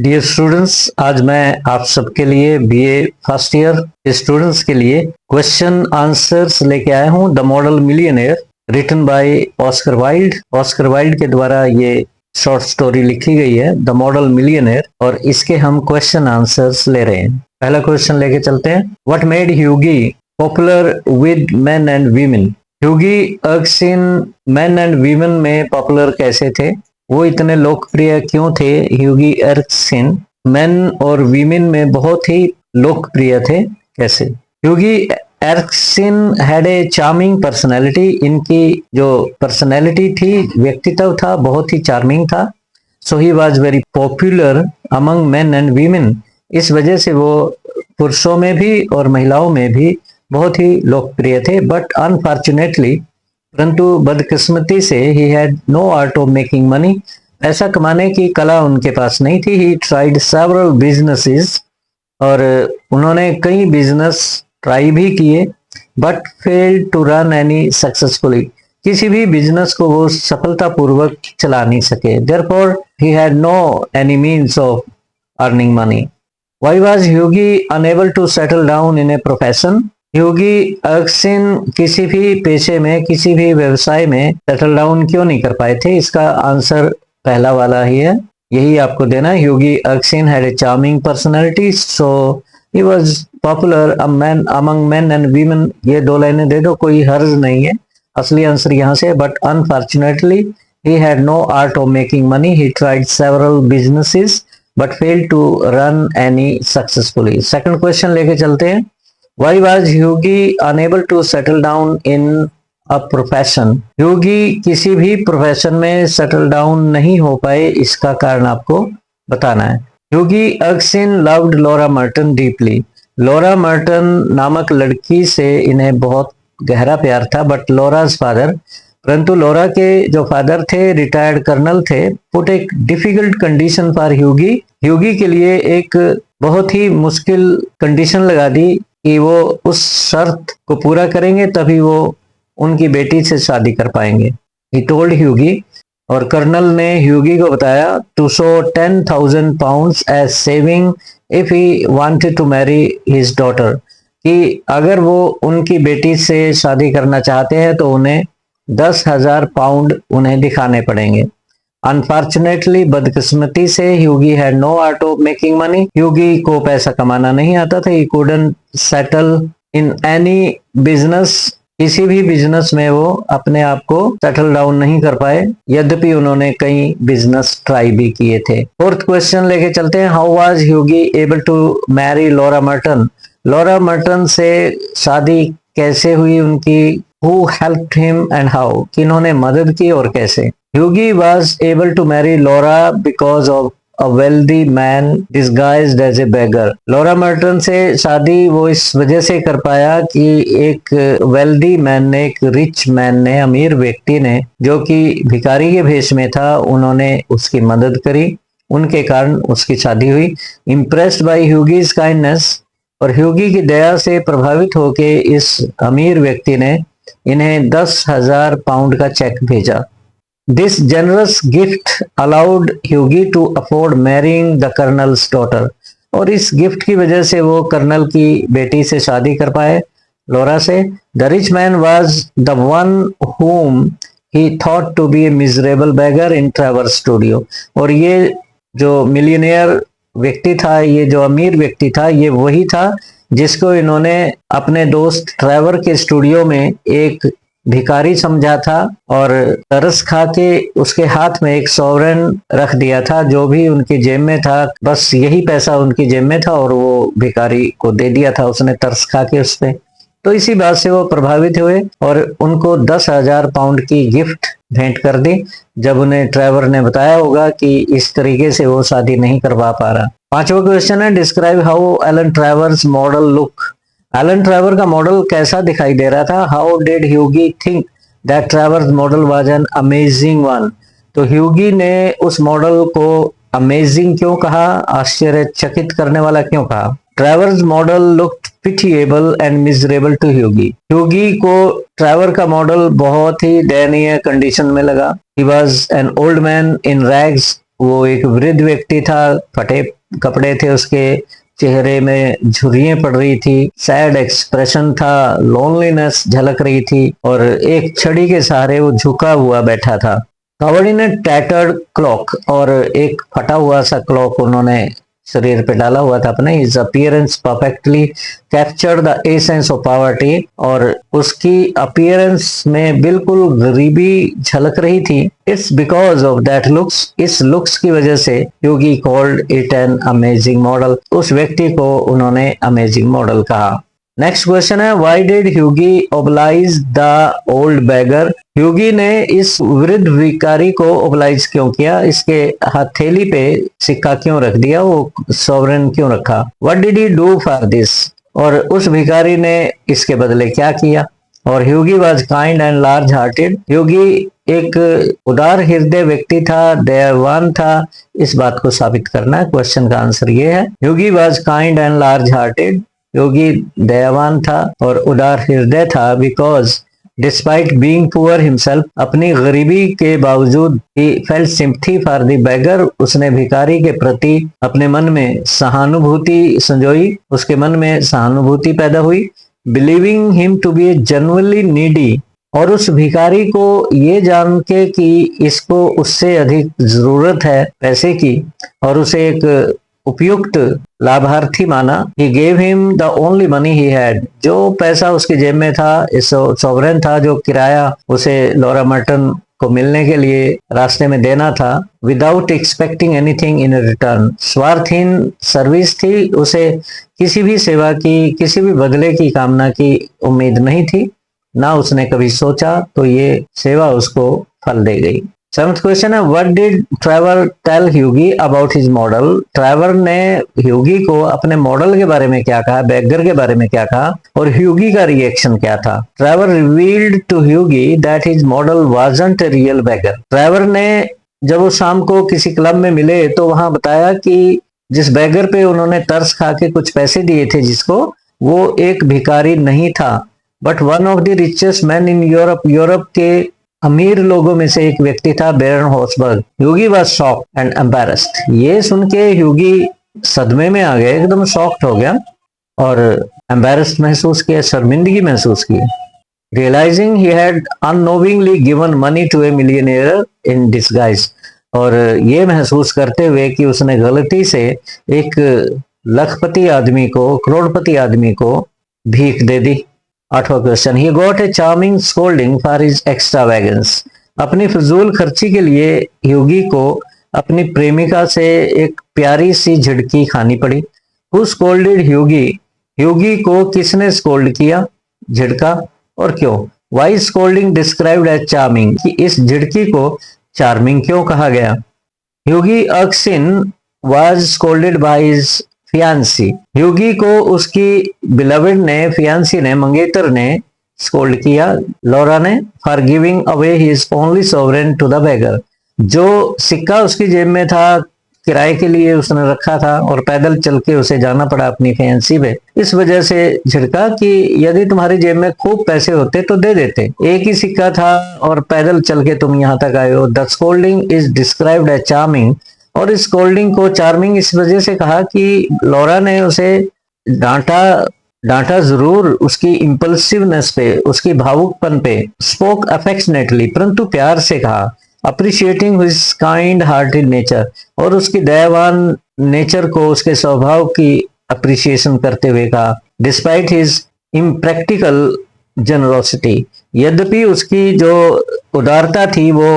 Dear students, आज मैं आप सबके लिए बीए फर्स्ट ईयर स्टूडेंट्स के लिए क्वेश्चन आंसर्स लेके आया हूँ। The model millionaire written by Oscar Wilde. Oscar Wilde के द्वारा ये शॉर्ट स्टोरी लिखी गई है, द मॉडल मिलियनेयर, और इसके हम क्वेश्चन आंसर्स ले रहे हैं। पहला क्वेश्चन लेके चलते हैं। What made Hughie popular with men and women? Hughie Erskine men and women में पॉपुलर कैसे थे? वो इतने लोकप्रिय क्यों थे? ह्यूगी एर्गसिन मेन और वीमेन में बहुत ही लोकप्रिय थे। कैसे? ह्यूगी एर्गसिन हैड ए चार्मिंग पर्सनैलिटी। इनकी जो पर्सनैलिटी थी, व्यक्तित्व था, बहुत ही चार्मिंग था। So he was very popular among men and women. इस वजह से वो पुरुषों में भी और महिलाओं में भी बहुत ही लोकप्रिय थे। बट अनफॉर्चुनेटली, परंतु बदकिस्मती से, he had no art of making money. पैसा कमाने की कला उनके पास नहीं थी। ही ट्राइड सेवरल बिजनेसेस, और उन्होंने कई बिजनेस ट्राई भी किए, but failed to run any successfully. किसी भी बिजनेस को वो सफलतापूर्वक चला नहीं सके। Therefore he had no any means of earning money. Why was Hughie unable to settle down in a profession? Hughie Erskine किसी भी पेशे में, किसी भी व्यवसाय में सेटल डाउन क्यों नहीं कर पाए थे? इसका आंसर पहला वाला ही है, यही आपको देना है। Hughie Erskine had a charming personality, so he was popular among men and women. ये दो लाइनें दे दो, कोई हर्ज नहीं है, असली आंसर यहाँ से। But unfortunately he had no art of making money. He tried several businesses but failed to run any successfully. Second question लेके चलते हैं। Why was Hughie unable to settle down in a profession? Hughie किसी भी profession में settle down नहीं हो पाए, इसका कारण आपको बताना है। Hughie Erskine loved Laura Merton deeply. Laura Merton नामक लड़की से इन्हें बहुत गहरा प्यार था। बट लोरा's फादर, परंतु लोरा के जो फादर थे रिटायर्ड कर्नल थे, पुट एक डिफिकल्ट कंडीशन फॉर ह्यूगी। ह्यूगी के लिए एक बहुत ही मुश्किल कंडीशन लगा दी कि वो उस शर्त को पूरा करेंगे तभी वो उनकी बेटी से शादी कर पाएंगे। ही टोल्ड ह्यूगी, और कर्नल ने ह्यूगी को बताया, to show 10,000 pounds as saving if he wanted to marry his daughter, कि अगर वो उनकी बेटी से शादी करना चाहते हैं तो उन्हें 10,000 पाउंड उन्हें दिखाने पड़ेंगे। अनफॉर्चुनेटली, बदकिस्मती से, Hughie had no art of making money. Hughie को पैसा कमाना नहीं आता था। He couldn't settle in any business. किसी भी बिजनेस में वो अपने आप को सेटल डाउन नहीं कर पाए, यद्यपि उन्होंने कई बिजनेस ट्राई भी किए थे। फोर्थ क्वेश्चन लेके चलते हैं। How was Hughie able to marry Laura Merton? Laura Merton से शादी कैसे हुई उनकी? Who helped him and how? किन्होंने मदद की और कैसे? Hughie was able to marry Laura because of a wealthy man disguised as a beggar. Laura Merton से शादी वो इस वजह से कर पाया कि एक wealthy man ने, एक rich man ने, अमीर व्यक्ति ने, जो कि भिखारी के भेष में था, उन्होंने उसकी मदद करी, उनके कारण उसकी शादी हुई। Impressed by Hughie's kindness, और ह्यूगी की दया से प्रभावित होके इस अमीर व्यक्ति ने इन्हें 10,000 पाउंड का चेक भेजा। This generous gift allowed Hughie to afford marrying the colonel's daughter, और इस गिफ्ट की वजह से वो कर्नल की बेटी से शादी कर पाए, लोरा से। The rich man was the one whom he thought to be a miserable beggar in Travers studio, और ये जो मिलियनेयर व्यक्ति था, ये जो अमीर व्यक्ति था, ये वही था जिसको इन्होंने अपने दोस्त ट्रेवर के स्टूडियो में एक भिखारी समझा था, और तरस खा के उसके हाथ में एक सॉवरेन रख दिया था। जो भी उनकी जेब में था, बस यही पैसा उनकी जेब में था, और वो भिखारी को दे दिया था उसने तरस खा के उस पे। तो इसी बात से वो प्रभावित हुए और उनको 10,000 पाउंड की गिफ्ट भेंट कर दी, जब उन्हें ट्रेवर ने बताया होगा कि इस तरीके से वो शादी नहीं करवा पा रहा। पांचवा क्वेश्चन है। Describe how Alan Trevor's model look? Alan Trevor का मॉडल कैसा दिखाई दे रहा था? How did Hughie think that Trevor's model was an amazing one? तो ह्यूगी ने उस मॉडल को अमेजिंग क्यों कहा, आश्चर्यचकित करने वाला क्यों कहा? Trevor's model looked pitiable and miserable to Hughie. Hughie को ट्रेवर का मॉडल बहुत ही दयनीय कंडीशन में लगा। He was an old man in rags वो एक वृद्ध व्यक्ति था, फटे कपड़े थे उसके, चेहरे में झुर्रियां पड़ रही थी, सैड एक्सप्रेशन था, लोनलीनेस झलक रही थी और एक छड़ी के सहारे वो झुका हुआ बैठा था। Covered in A tattered clock, और एक फटा हुआ सा क्लॉक उन्होंने शरीर पे डाला हुआ था अपने। His appearance perfectly captured the essence of poverty, और उसकी अपीयरेंस में बिल्कुल गरीबी झलक रही थी। It's because of that looks, इस लुक्स की वजह से Hughie called it an amazing model, उस व्यक्ति को उन्होंने अमेजिंग मॉडल कहा। नेक्स्ट क्वेश्चन है, why did Hughie oblige the old beggar, Hughie ने इस वृद्ध भिखारी को ओबलाइज क्यों किया, इसके हथेली पे सिक्का क्यों रख दिया, वो सॉवरेन क्यों रखा। What did he do for this, और उस भिखारी ने इसके बदले क्या किया। और Hughie was kind and large hearted, Hughie एक उदार हृदय व्यक्ति था, दयावान था, इस बात को साबित करना है। क्वेश्चन का आंसर ये है, Hughie was kind and large hearted, Hughie दयावान था और उदार हृदय था, because despite being poor himself, अपनी गरीबी के बावजूद he felt sympathy for the beggar, उसने भिखारी के प्रति अपने मन में सहानुभूति संजोई, उसके मन में सहानुभूति पैदा हुई। Believing him to be genuinely needy, और उस भिखारी को ये जान के कि इसको उससे अधिक जरूरत है पैसे की, और उसे एक उपयुक्त लाभार्थी माना। He gave him the only money he had, जो पैसा उसकी जेब में था, इस सॉवरेन था जो किराया उसे लॉरा मर्टन को मिलने के लिए रास्ते में देना था, without expecting anything in return, स्वार्थहीन सर्विस थी, उसे किसी भी सेवा की, किसी भी बदले की कामना की उम्मीद नहीं थी, ना उसने कभी सोचा, तो ये सेवा उसको फल दे गई। सेवंथ क्वेश्चन है, what did Trevor tell Hughie about his model, Trevor ने ह्यूगी को अपने मॉडल के बारे में क्या कहा, बैगर के बारे में क्या कहा, और ह्यूगी का रिएक्शन क्या था। Trevor revealed to Hughie that his model wasn't a real beggar, Trevor ने जब वो शाम को किसी क्लब में मिले तो वहां बताया कि जिस बैगर पे उन्होंने तरस खा के कुछ पैसे दिए थे जिसको, वो एक भिखारी नहीं था, but one of the richest man in Europe, Europe के अमीर लोगों में से एक व्यक्ति था, Baron Hausberg. Hughie was shocked and embarrassed, ये सुन के ह्यूगी सदमे में आ गया, एकदम शॉक्ड हो गया और एम्बैरेस्ड महसूस किया, शर्मिंदगी महसूस की। Realising he had unknowingly given money to a millionaire in disguise, और ये महसूस करते हुए कि उसने गलती से एक लखपति आदमी को, करोड़पति आदमी को भीख दे दी। आठवां question, he got a charming scolding for his extravagance, अपनी फजूल खर्ची के लिए ह्यूगी को अपनी प्रेमिका से एक प्यारी सी झिड़की खानी पड़ी। हु स्कोल्डेड ह्यूगी, ह्यूगी को किसने स्कोल्ड किया, झिड़का, और क्यों। Why scolding described as charming, कि इस झिड़की को चार्मिंग क्यों कहा गया। Hughie Erskine was scolded by his fiancée, Hughie को उसकी बिलवेड ने, फियांसी ने, मंगेतर ने स्कोल्ड किया, लॉरा ने, for giving away his only sovereign to the beggar, जो सिक्का उसकी जेब में था, किराए के लिए उसने रखा था और पैदल चल के उसे जाना पड़ा अपनी फियांसी पे, इस वजह से झिड़का कि यदि तुम्हारी जेब में खूब पैसे होते तो दे देते, एक ही सिक्का था और पैदल चल के तुम यहाँ तक आए हो। The scolding is described as charming, और इस स्कोल्डिंग को चार्मिंग इस वजह से कहा कि लॉरा ने उसे डांटा जरूर उसकी इंपल्सिवनेस पे, उसकी भावुकपन पे, स्पोक अफेक्शनेटली, परंतु प्यार से कहा, appreciating his kind hearted nature, और उसकी दयावान नेचर को, उसके स्वभाव की अप्रिशिएशन करते हुए कहा। डिस्पाइट हिज इम्प्रैक्टिकल जेनरोसिटी, यद्यपि उसकी जो उदारता थी वो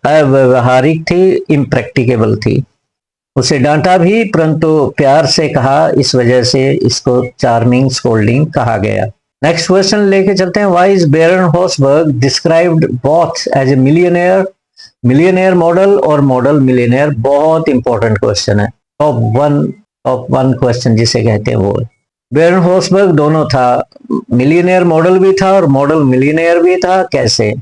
अव्यवहारिक थी, इम्प्रैक्टिकेबल थी, उसे डांटा भी परंतु प्यार से कहा, इस वजह से इसको चार्मिंग स्कोल्डिंग कहा गया। नेक्स्ट क्वेश्चन लेके चलते हैं, why is Baron Hausberg described both as a millionaire, millionaire model और मॉडल मिलियनेयर, बहुत इंपॉर्टेंट क्वेश्चन है, टॉप वन क्वेश्चन जिसे कहते हैं वो। बेरन हॉसबर्ग दोनों था, मिलियनेयर मॉडल भी था और मॉडल मिलियनेयर भी था, कैसे।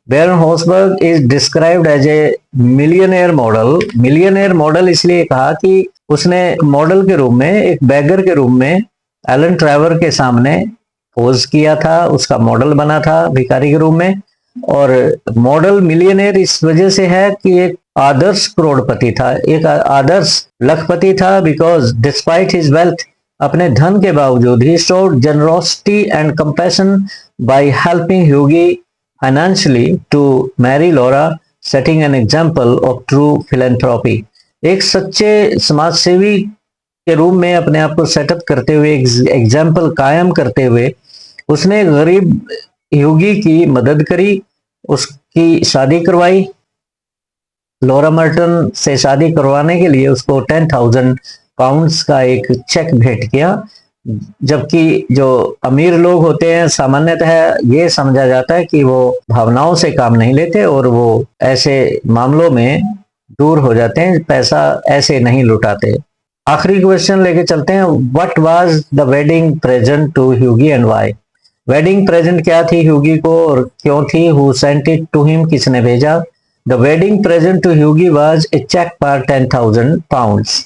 Baron Hausberg is described as a millionaire model, millionaire model इसलिए कहा कि उसने मॉडल के रूप में, एक बैगर के रूप में एलन ट्रेवर के सामने पोज किया था, उसका मॉडल बना था भिखारी के रूप में, और मॉडल मिलियनेयर इस वजह से है कि एक आदर्श करोड़पति था, एक आदर्श लखपति था, बिकॉज डिस्पाइट हिज वेल्थ, अपने धन के बावजूद he showed generosity and compassion by helping Hughie financially to marry Laura, setting an example of true philanthropy. एक सच्चे समाज सेवी के रूप में अपने आप को सेटअप करते हुए, एग्जाम्पल कायम करते हुए उसने गरीब ह्यूगी की मदद करी, उसकी शादी करवाई। लॉरा मर्टन से शादी करवाने के लिए उसको 10,000 पाउंड्स का एक चेक भेंट किया, जबकि जो अमीर लोग होते हैं सामान्यतः ये समझा जाता है कि वो भावनाओं से काम नहीं लेते और वो ऐसे मामलों में दूर हो जाते हैं, पैसा ऐसे नहीं लुटाते। आखिरी क्वेश्चन लेके चलते हैं। What was the wedding present to Hughie and why? Wedding present क्या थी ह्यूगी को और क्यों थी? Who sent it to him, किसने भेजा? The wedding present to Hughie was a cheque for 10,000 pounds.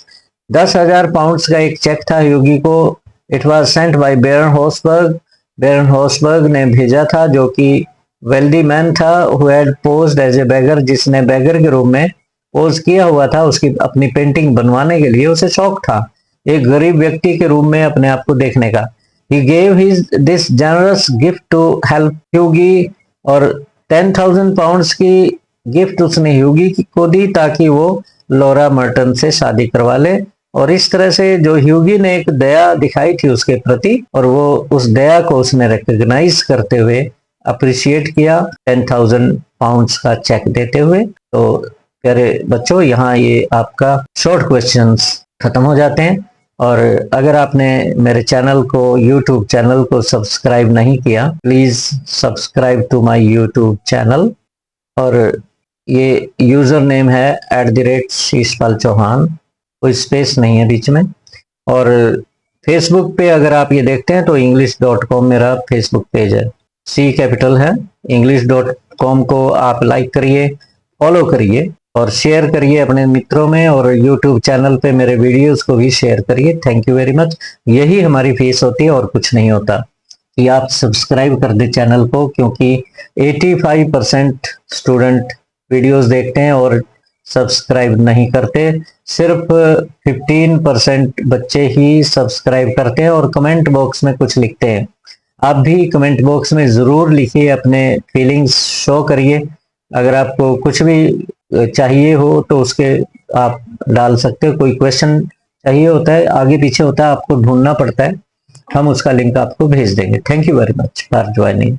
10,000 pounds का एक चेक था ह्यूगी को। It was sent by Baron Hausberg. Baron Hausberg ने भेजा था, जो कि वेल्दी मैन था, who had posed as a बेगर, जिसने बेगर के रूप में पोज किया हुआ था। उसकी अपनी पेंटिंग बनवाने के लिए उसे शौक था, एक गरीब व्यक्ति के रूप में अपने आप को देखने का। He gave this generous gift to help ह्यूगी, और 10,000 पाउंड्स की गिफ्ट उसने ह्यूगी को दी ताकि वो लॉरा मर्टन से शादी करवा ले। और इस तरह से जो ह्यूगी ने एक दया दिखाई थी उसके प्रति, और वो उस दया को उसने रिकॉग्नाइज करते हुए अप्रिशिएट किया 10,000 पाउंड्स का चेक देते हुए। तो प्यारे बच्चों, यहाँ ये आपका शॉर्ट क्वेश्चंस खत्म हो जाते हैं। और अगर आपने मेरे चैनल को, YouTube चैनल को सब्सक्राइब नहीं किया, please subscribe to my YouTube channel. और ये यूजर नेम है @शीशपाल चौहान, कोई स्पेस नहीं है बीच में। और फेसबुक पे अगर आप ये देखते हैं तो english.com मेरा फेसबुक पेज है, C कैपिटल है। english.com को आप लाइक करिए, फॉलो करिए और शेयर करिए अपने मित्रों में, और YouTube चैनल पे मेरे वीडियोस को भी शेयर करिए। Thank you very much. यही हमारी फीस होती है और कुछ नहीं होता कि आप सब्सक्राइब कर दे चैनल को, क्योंकि 85% स्टूडेंट वीडियोस देखते हैं और सब्सक्राइब नहीं करते। सिर्फ 15% बच्चे ही सब्सक्राइब करते हैं और कमेंट बॉक्स में कुछ लिखते हैं। आप भी कमेंट बॉक्स में ज़रूर लिखिए, अपने फीलिंग्स शो करिए। अगर आपको कुछ भी चाहिए हो तो उसके आप डाल सकते हो। कोई क्वेश्चन चाहिए होता है, आगे पीछे होता है, आपको ढूंढना पड़ता है, हम उसका लिंक आपको भेज देंगे। Thank you very much for joining.